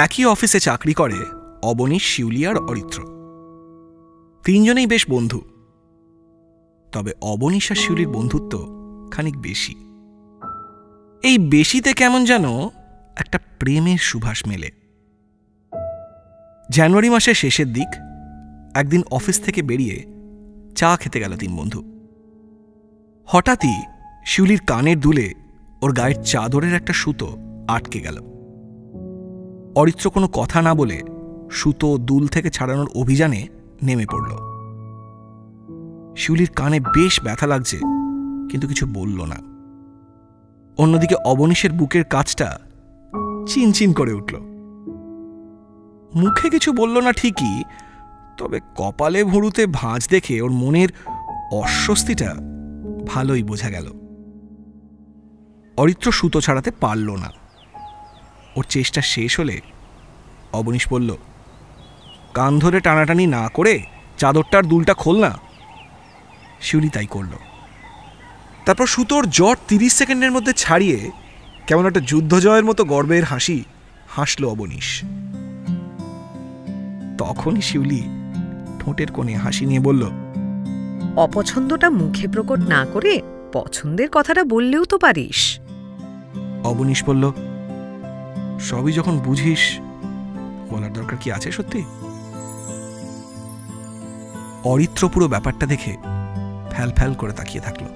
একই অফিসে চাকরি করে অবনীশ, শিউলি আর অরিত্র। তিনজনেই বেশ বন্ধু। তবে অবনীশ আর শিউলির বন্ধুত্ব খানিক বেশি। এই বেশিতে কেমন যেন একটা প্রেমের সুবাস মেলে। জানুয়ারি মাসের শেষের দিক একদিন অফিস থেকে বেরিয়ে চা খেতে গেল তিন বন্ধু। হঠাৎই শিউলির কানের দুলে ওর গায়ের চাদরের একটা সুতো আটকে গেল। অরিত্র কোনো কথা না বলে সুতো দুল থেকে ছাড়ানোর অভিযানে নেমে পড়ল। শিউলির কানে বেশ ব্যথা লাগছে, কিন্তু কিছু বলল না। অন্যদিকে অবনীশের বুকের কাছটা চিনচিন করে উঠল। মুখে কিছু বলল না ঠিকই, তবে কপালে ভুরুতে ভাঁজ দেখে ওর মনের অস্বস্তিটা ভালোই বোঝা গেল। অরিত্র সুতো ছাড়াতে পারল না। ওর চেষ্টা শেষ হলে অবনীশ বলল, কান ধরে টানাটানি না করে চাদরটার দুলটা খোল না। শিউলি তাই করল। তারপর সুতোর জট 30 সেকেন্ডের মধ্যে ছাড়িয়ে কেমন একটা যুদ্ধজয়ের মতো গর্বের হাসি হাসল অবনীশ। তখনই শিউলি ঠোঁটের কোণে হাসি নিয়ে বলল, অপছন্দটা মুখে প্রকট না করে পছন্দের কথাটা বললেও তো পারিস। অবনীশ বলল, সবই যখন বুঝিস বলার দরকার কি আছে সত্যি? অরিত্র পুরো ব্যাপারটা দেখে ফ্যাল ফ্যাল করে তাকিয়ে থাকলো।